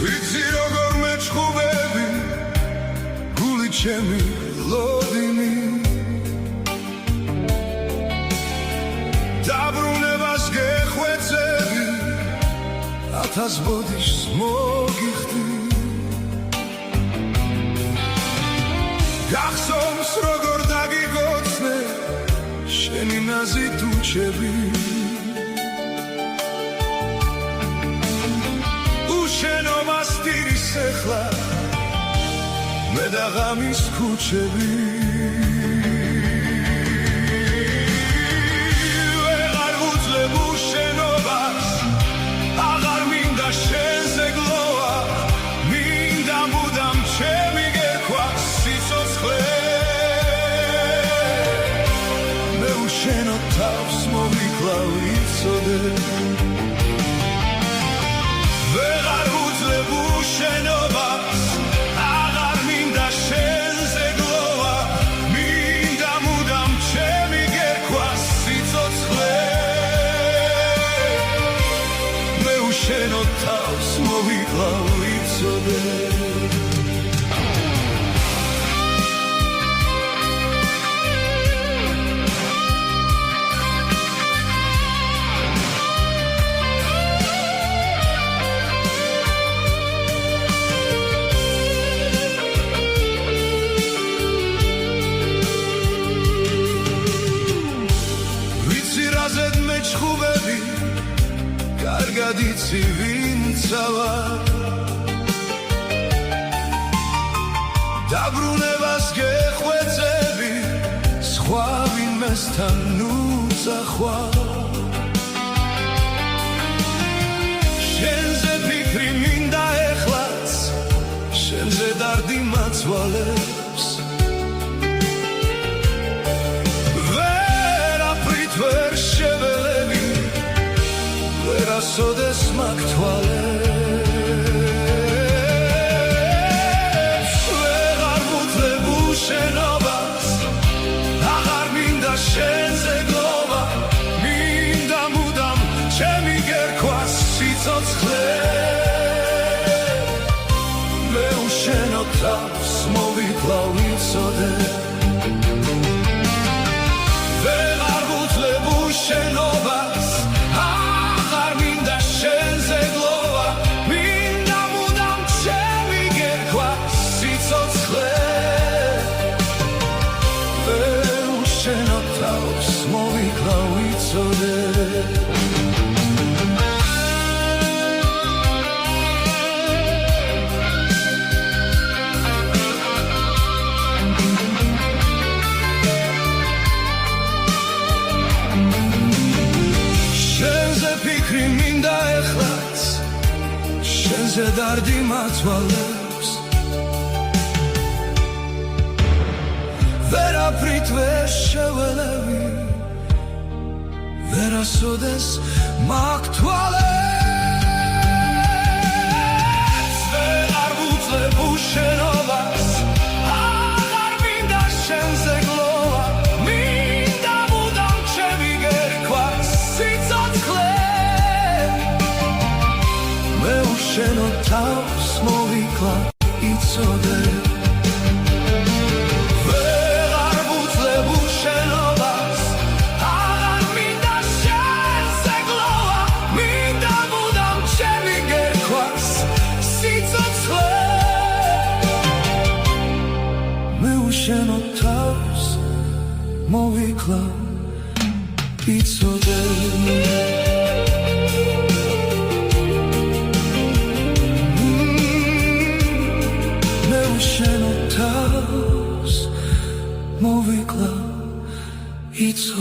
ვიცი როგორ მეჩხუბები გული ჩემი ლოდინი დაბრუნებას გეხვეწები ათას ბოდიშს მოგიხდი გახსოვს როგორ დაგიგოცნე შენი ნაზი თუჩები უშენობას ტირის ეხლა მე და ღამის ქუჩები ვეღარ ვუძლებ უშენობას აღარ მინდა შენზე გლოვა მინდა მუდამ ჩემი გექვა სიცოცხლე მე უშენო თავს მოვიკლავ იცოდე ვეღარ ვუძლებ უშენობას აღარ მინდა შენზე გლოვა მინდა მუდამ ჩემი გექვა სიცოცხლე მე უშენო თავს მოვიკლავ იცოდე მეჩხუბები კარგად იცი ვინცა ვარ დაბრუნებას გეხვეწები სხვა ვინმესთან უძახვალ შენზე ფიქრი მინდა ეხლაც შენზე დარდი მაცვალებს ვერ შეველები ვერასოდეს მაგ თვალებს ვეღარ ვუძლებ უშენობას აღარ მინდა შენზე გლოვა მინდა მუდამ ჩემი გერქვა სიცოცხლე მე უშენო თავს მოვიკლავ იცოდე შენობას აღარ მინდა შენზე გლოვა მინდა მუდამ ჩემი გერქვა სიცოცხლე მე უშენო თავს მოვიკლავ იცოდე მინდა ეხლაც შენზე დარდი მაცვალებს ვერაფრით ვერ შეველები ვერასოდეს მაგ თვალებს ვეღარ ვუძლებ უშენობას აღარ მინდა შენზე გლოვა მინდა მუდამ ჩემი გერქვა სიცოცხლე მე უშენო თავს მოვიკლავ იცოდე ვეღარ ვუძლებ უშენობას აღარ მინდა შენზე გლოვა მინდა მუდამ ჩემი გერქვას სიცოცხლე მე უშენო თავს მოვიკლავ იცოდე It's